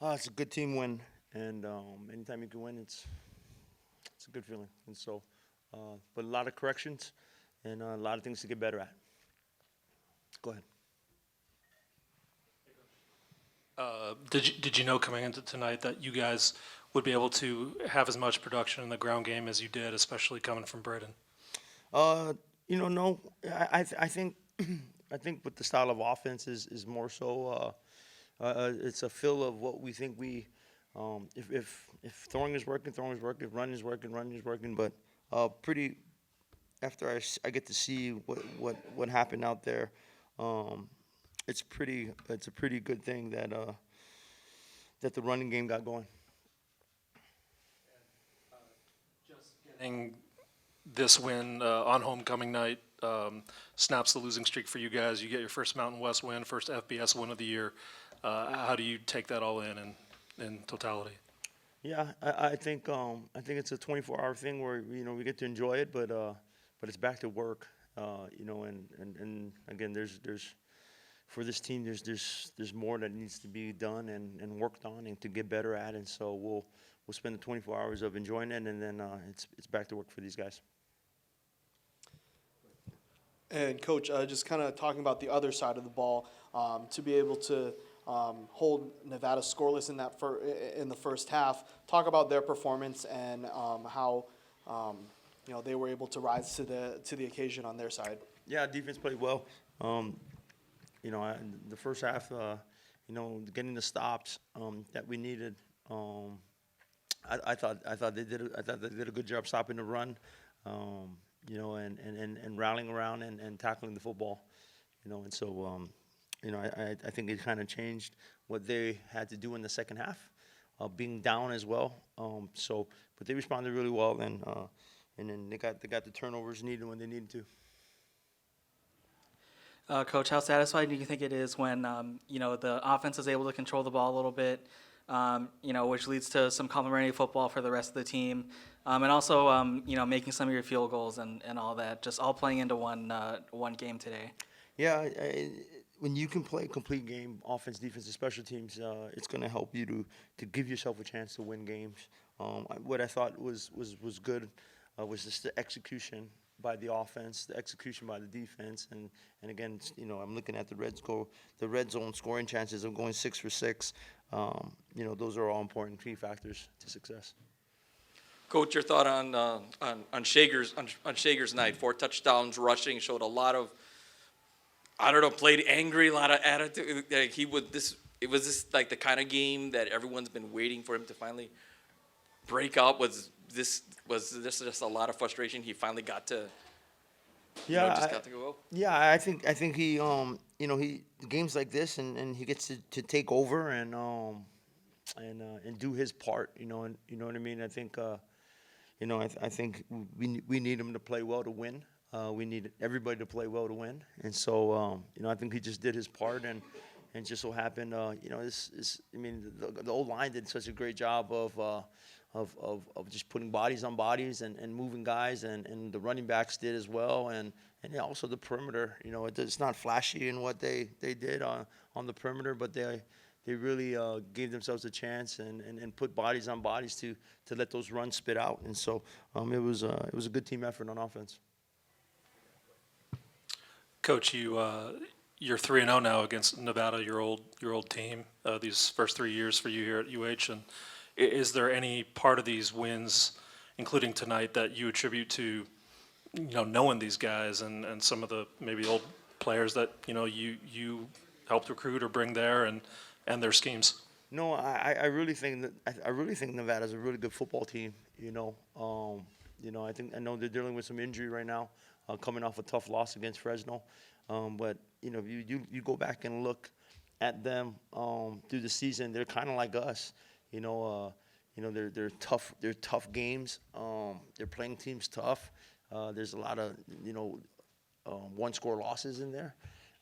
It's a good team win, and anytime you can win, it's a good feeling. And so, but a lot of corrections and a lot of things to get better at. Go ahead. Did you know coming into tonight that you guys would be able to have as much production in the ground game as you did, especially coming from Brayden? Uh, no, I think I think with the style of offense is more so. It's a feel of what we think we. If throwing is working, throwing is working. If running is working, running is working. But pretty after I get to see what happened out there, um, it's a pretty good thing that the running game got going. Getting this win on homecoming night snaps the losing streak for you guys. You get your first Mountain West win, first FBS win of the year. How do you take that all in totality? Yeah, I think it's a 24-hour thing where we get to enjoy it, but it's back to work. And again, there's for this team there's more that needs to be done and worked on and to get better at, and so we'll spend the 24 hours of enjoying it, and then it's back to work for these guys. And Coach, just kind of talking about the other side of the ball, to be able to hold Nevada scoreless in the first half. Talk about their performance and how they were able to rise to the occasion on their side. Yeah, defense played well. The first half, getting the stops that we needed. I thought they did a good job stopping the run. And rallying around and tackling the football, and so I think it kind of changed what they had to do in the second half, being down as well. But they responded really well, and then they got the turnovers needed when they needed to. Coach, how satisfied do you think it is when the offense is able to control the ball a little bit, which leads to some complementary football for the rest of the team, and also making some of your field goals and all that, just all playing into one game today? Yeah, when you can play a complete game, offense, defense, and special teams, it's going to help you to give yourself a chance to win games. What I thought was good was just the execution by the offense, the execution by the defense, and again, I'm looking at the red zone scoring chances of going 6 for 6. Those are all important key factors to success. Coach, your thought on Schager's night? 4 touchdowns, rushing, showed a lot of, played angry, a lot of attitude. Like it was this like the kind of game that everyone's been waiting for him to finally break out. Was this just a lot of frustration? He finally got to. Got to go. Yeah, I think he he games like this and he gets to take over and do his part. And you know what I mean. I think I think we need him to play well to win. We need everybody to play well to win, and so I think he just did his part, and just so happened, the old line did such a great job of just putting bodies on bodies and moving guys, and the running backs did as well, and also the perimeter. It's not flashy in what they did on the perimeter, but they really gave themselves a chance and put bodies on bodies to let those runs spit out, and so it was a good team effort on offense. Coach, you're 3-0 now against Nevada, your old team. These first 3 years for you here at UH, and is there any part of these wins, including tonight, that you attribute to knowing these guys and some of the maybe old players that you helped recruit or bring there and their schemes? No, I really think Nevada's a really good football team. I know they're dealing with some injury right now, coming off a tough loss against Fresno. But you go back and look at them through the season, they're kind of like us. They're tough. They're tough games. They're playing teams tough. There's a lot of one-score losses in there,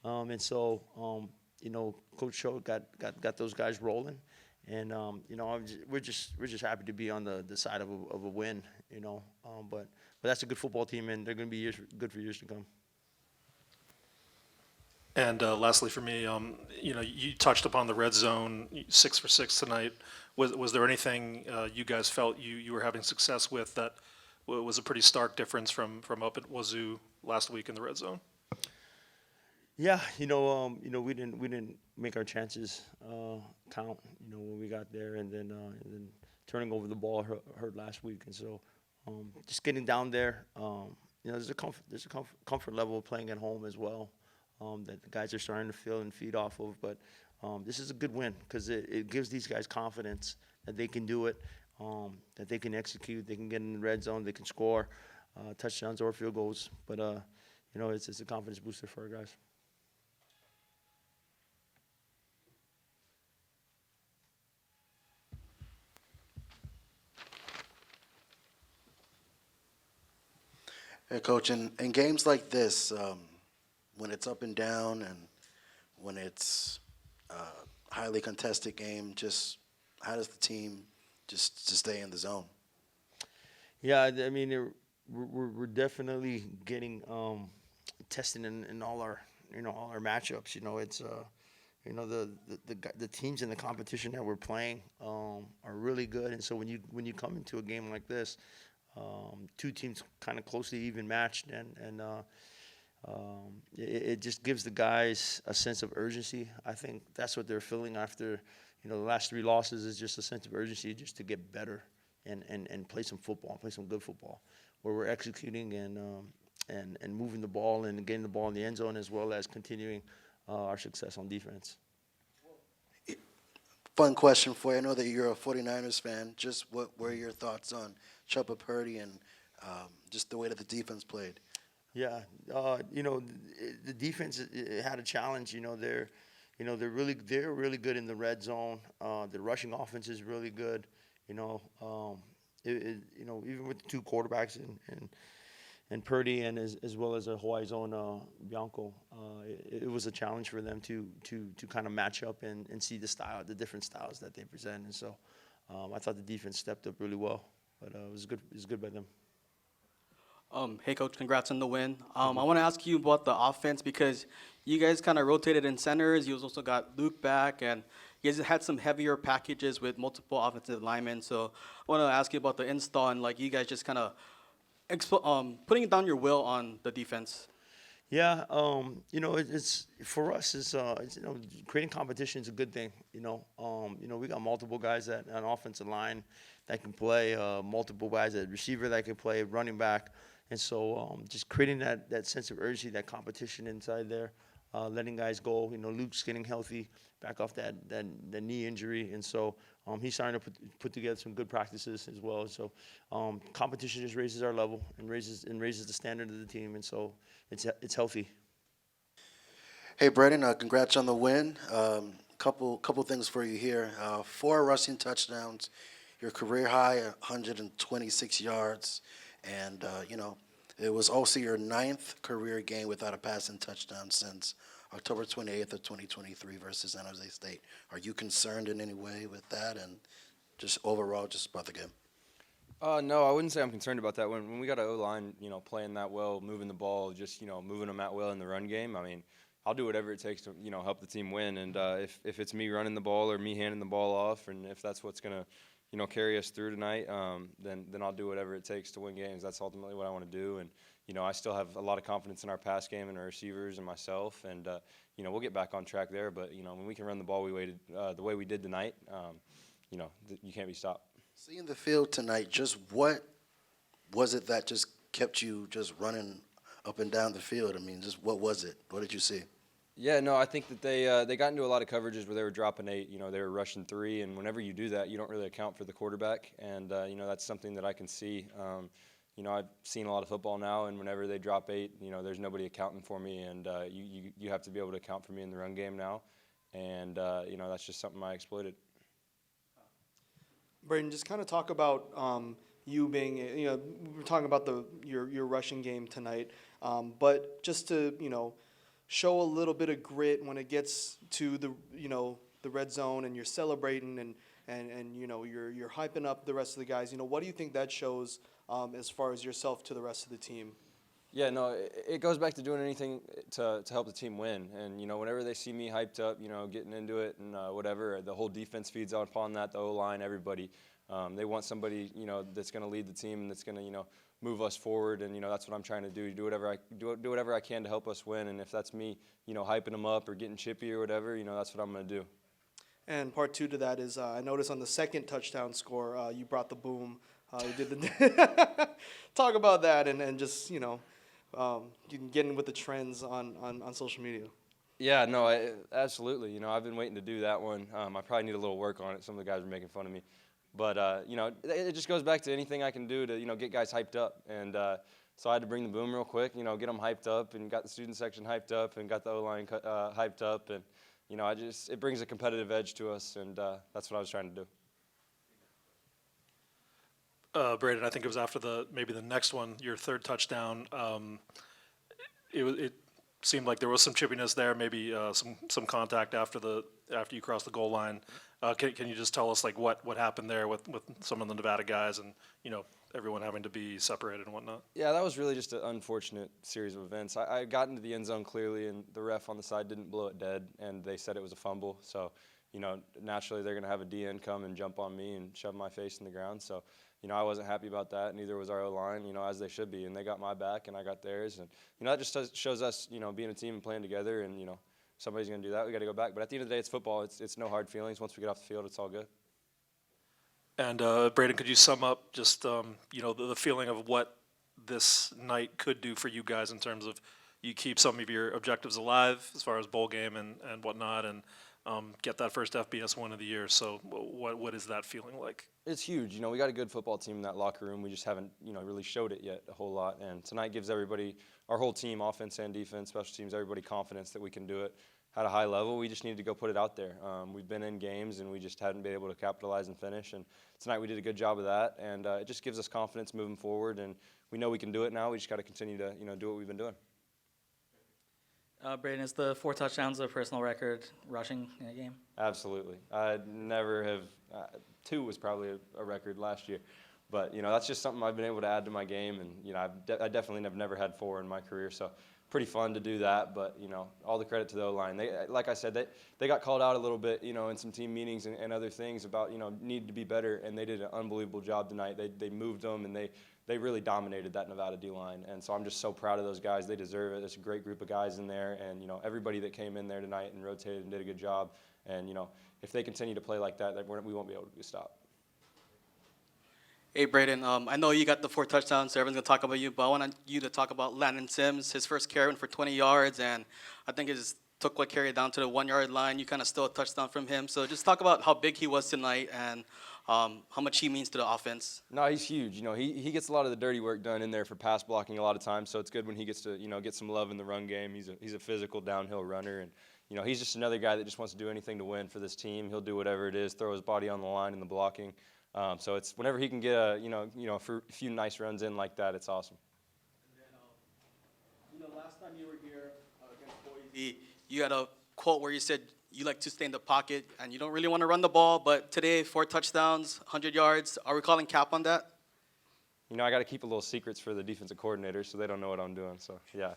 and so Coach Cho got those guys rolling, and we're just happy to be on the side of a win. But that's a good football team, and they're going to be good for years to come. And lastly, for me, you touched upon the red zone, 6 for 6 tonight. Was there anything you guys felt you were having success with that was a pretty stark difference from up at Wazoo last week in the red zone? Yeah, we didn't make our chances count. When we got there, and then turning over the ball hurt last week, and so just getting down there. There's a comfort level of playing at home as well that the guys are starting to feel and feed off of. But this is a good win because it gives these guys confidence that they can do it, that they can execute, they can get in the red zone, they can score touchdowns or field goals. But it's a confidence booster for our guys. Hey, Coach, in games like this, when it's up and down and when it's a highly contested game, just how does the team just to stay in the zone? Yeah, I mean, we're definitely getting tested in all our matchups. It's the teams in the competition that we're playing are really good, and so when you come into a game like this, two teams kind of closely even matched, and it just gives the guys a sense of urgency. I think that's what they're feeling after the last 3 losses is just a sense of urgency just to get better and play some football, play some good football, where we're executing and moving the ball and getting the ball in the end zone as well as continuing our success on defense. Fun question for you. I know that you're a 49ers fan. Just what were your thoughts on Chuba Purdy and just the way that the defense played? Yeah, the defense had a challenge. They're really good in the red zone. The rushing offense is really good. Even with the 2 quarterbacks and Purdy and as well as a Hawaii's own Bianco, it was a challenge for them to kind of match up and see the different styles that they present. And so I thought the defense stepped up really well, but it was good. It was good by them. Hey, Coach, congrats on the win. I want to ask you about the offense because you guys kind of rotated in centers. You also got Luke back, and you guys had some heavier packages with multiple offensive linemen. So I want to ask you about the install and, like, you guys just kind of putting down your will on the defense. Yeah, it's for us. It's creating competition is a good thing. We got multiple guys on offensive line that can play, multiple guys at receiver that can play, running back, and so just creating that sense of urgency, that competition inside there, letting guys go. Luke's getting healthy back off that knee injury, and so he's starting to put together some good practices as well. So competition just raises our level and raises the standard of the team, and so it's healthy. Hey, Brayden, congrats on the win. Couple things for you here. 4 rushing touchdowns, your career high at 126 yards, and it was also your 9th career game without a passing touchdown since October 28th of 2023 versus San Jose State. Are you concerned in any way with that, and just overall, just about the game? No, I wouldn't say I'm concerned about that. When we got an O-line, playing that well, moving the ball, just, moving them that well in the run game, I mean, I'll do whatever it takes to, help the team win. And if it's me running the ball or me handing the ball off, and if that's what's going to, carry us through tonight, then I'll do whatever it takes to win games. That's ultimately what I want to do. And, I still have a lot of confidence in our pass game and our receivers and myself. And, we'll get back on track there. But, when we can run the ball the way we did tonight, you can't be stopped. Seeing the field tonight, just what was it that just kept you just running up and down the field? I mean, just what was it? What did you see? Yeah, no, I think that they got into a lot of coverages where they were dropping 8. They were rushing 3, and whenever you do that, you don't really account for the quarterback, and that's something that I can see. I've seen a lot of football now, and whenever they drop 8, there's nobody accounting for me, and you have to be able to account for me in the run game now, and that's just something I exploited. Brayden, just kind of talk about you being, we were talking about your rushing game tonight, but just to, show a little bit of grit when it gets to the red zone and you're celebrating and you're hyping up the rest of the guys. What do you think that shows as far as yourself to the rest of the team? Yeah, no, it goes back to doing anything to help the team win. And, whenever they see me hyped up, getting into it and whatever, the whole defense feeds upon that, the O-line, everybody. They want somebody, that's going to lead the team and that's going to, move us forward. And, that's what I'm trying to do. Do whatever I can to help us win. And if that's me, hyping them up or getting chippy or whatever, that's what I'm going to do. And part two to that is I noticed on the second touchdown score, you brought the boom. You did the talk about that and just, getting with the trends on social media. Yeah, no, absolutely. I've been waiting to do that one. I probably need a little work on it. Some of the guys are making fun of me. But, it just goes back to anything I can do to, get guys hyped up. And so I had to bring the boom real quick, get them hyped up and got the student section hyped up and got the O-line hyped up. And, it brings a competitive edge to us, and that's what I was trying to do. Brayden, I think it was after maybe the next one, your third touchdown. It seemed like there was some chippiness there, maybe some contact after you crossed the goal line. Can you just tell us like what happened there with some of the Nevada guys and everyone having to be separated and whatnot? Yeah, that was really just an unfortunate series of events. I got into the end zone clearly, and the ref on the side didn't blow it dead, and they said it was a fumble. So, naturally they're going to have a DN come and jump on me and shove my face in the ground. So, I wasn't happy about that. Neither was our O-line, as they should be. And they got my back, and I got theirs. And, that just shows us, being a team and playing together. And, somebody's going to do that. We got to go back. But at the end of the day, it's football. It's no hard feelings. Once we get off the field, it's all good. And Brayden, could you sum up just the feeling of what this night could do for you guys in terms of you keep some of your objectives alive as far as bowl game and whatnot, and get that first FBS win of the year. So what is that feeling like? It's huge. We got a good football team in that locker room. We just haven't, really showed it yet a whole lot. And tonight gives everybody, our whole team, offense and defense, special teams, everybody confidence that we can do it at a high level. We just needed to go put it out there. We've been in games, and we just hadn't been able to capitalize and finish. And tonight we did a good job of that. And it just gives us confidence moving forward. And we know we can do it now. We just got to continue to, do what we've been doing. Brayden, is the 4 touchdowns a personal record rushing in a game? Absolutely. I never have 2 was probably a record last year. But, that's just something I've been able to add to my game. And, I definitely have never had 4 in my career. So pretty fun to do that. But, all the credit to the O-line. Like I said, they got called out a little bit, in some team meetings and other things about, need to be better. And they did an unbelievable job tonight. They moved them, and they really dominated that Nevada D-line. And so I'm just so proud of those guys. They deserve it. There's a great group of guys in there. And, everybody that came in there tonight and rotated and did a good job. And, if they continue to play like that, we won't be able to stop. Hey, Brayden, I know you got the 4 touchdowns, so everyone's going to talk about you, but I want you to talk about Landon Sims. His first carry went for 20 yards, and I think it just took one carry down to the 1-yard line. You kind of stole a touchdown from him. So just talk about how big he was tonight and how much he means to the offense. No, he's huge. He gets a lot of the dirty work done in there for pass blocking a lot of times, so it's good when he gets to, get some love in the run game. He's a physical downhill runner, and, he's just another guy that just wants to do anything to win for this team. He'll do whatever it is, throw his body on the line in the blocking. So it's whenever he can get a few nice runs in like that, it's awesome. And then, last time you were here against Boise, you had a quote where you said you like to stay in the pocket and you don't really want to run the ball, but today 4 touchdowns, 100 yards. Are we calling cap on that? I got to keep a little secrets for the defensive coordinator so they don't know what I'm doing. So, yeah,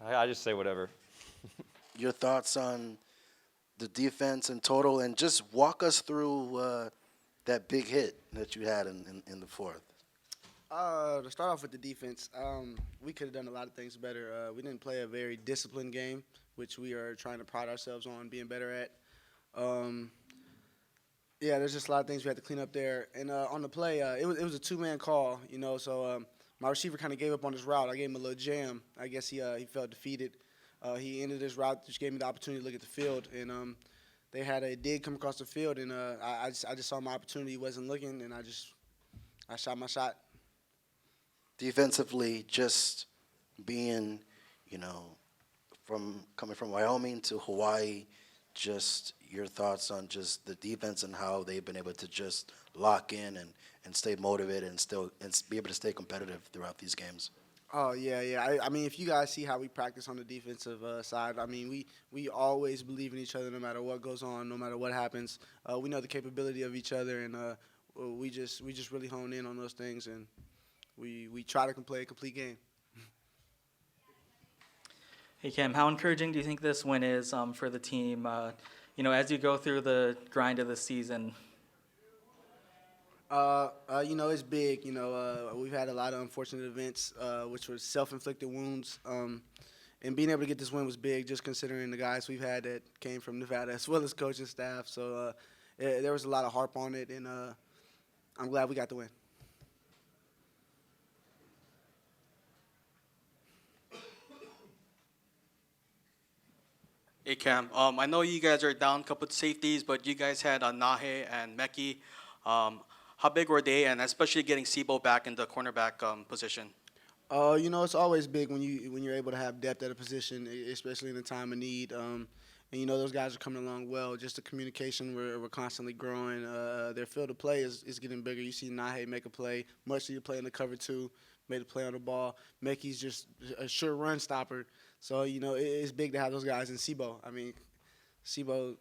I just say whatever. Your thoughts on the defense in total, and just walk us through that big hit that you had in the 4th. To start off with the defense, we could have done a lot of things better. We didn't play a very disciplined game, which we are trying to pride ourselves on being better at. Yeah, there's just a lot of things we had to clean up there. And on the play, it was a 2-man call, so my receiver kind of gave up on his route. I gave him a little jam. I guess he felt defeated. He ended his route, just gave me the opportunity to look at the field. And they had a dig come across the field, and I just saw my opportunity. He wasn't looking, and I shot my shot. Defensively, just being, coming from Wyoming to Hawaii, just your thoughts on just the defense and how they've been able to just lock in and stay motivated and be able to stay competitive throughout these games. Oh, yeah. I mean, if you guys see how we practice on the defensive side, I mean, we always believe in each other no matter what goes on, no matter what happens. We know the capability of each other, and we just really hone in on those things, and we try to play a complete game. Hey Cam, how encouraging do you think this win is for the team? As you go through the grind of the season. It's big. We've had a lot of unfortunate events, which were self-inflicted wounds. And being able to get this win was big, just considering the guys we've had that came from Nevada, as well as coaching staff. So there was a lot of harp on it, and I'm glad we got the win. Hey Cam, I know you guys are down a couple of safeties, but you guys had Nahe and Mekhi. How big were they, and especially getting Sibo back in the cornerback position? It's always big when you're able to have depth at a position, especially in a time of need. And those guys are coming along well. Just the communication, we're constantly growing. Their field of play is getting bigger. You see Nahe make a play, much of you play in the cover two, made a play on the ball. Mekhi's just a sure run stopper. So it's big to have those guys in Sibo. I mean, Sibo,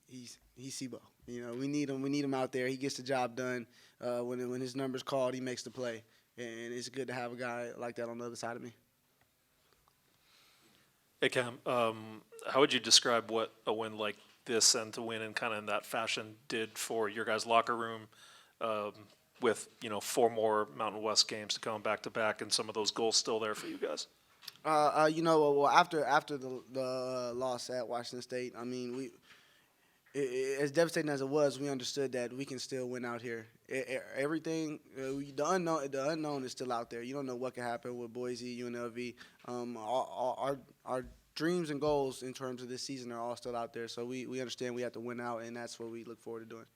he's Sibo. We need him. We need him out there. He gets the job done. When his number's called, he makes the play. And it's good to have a guy like that on the other side of me. Hey Cam, how would you describe what a win like this and to win in kind of in that fashion did for your guys' locker room, with 4 more Mountain West games to come back to back and some of those goals still there for you guys? After the loss at Washington State, I mean, as devastating as it was, we understood that we can still win out here. Everything, the unknown is still out there. You don't know what can happen with Boise, UNLV. Our dreams and goals in terms of this season are all still out there. So we understand we have to win out, and that's what we look forward to doing.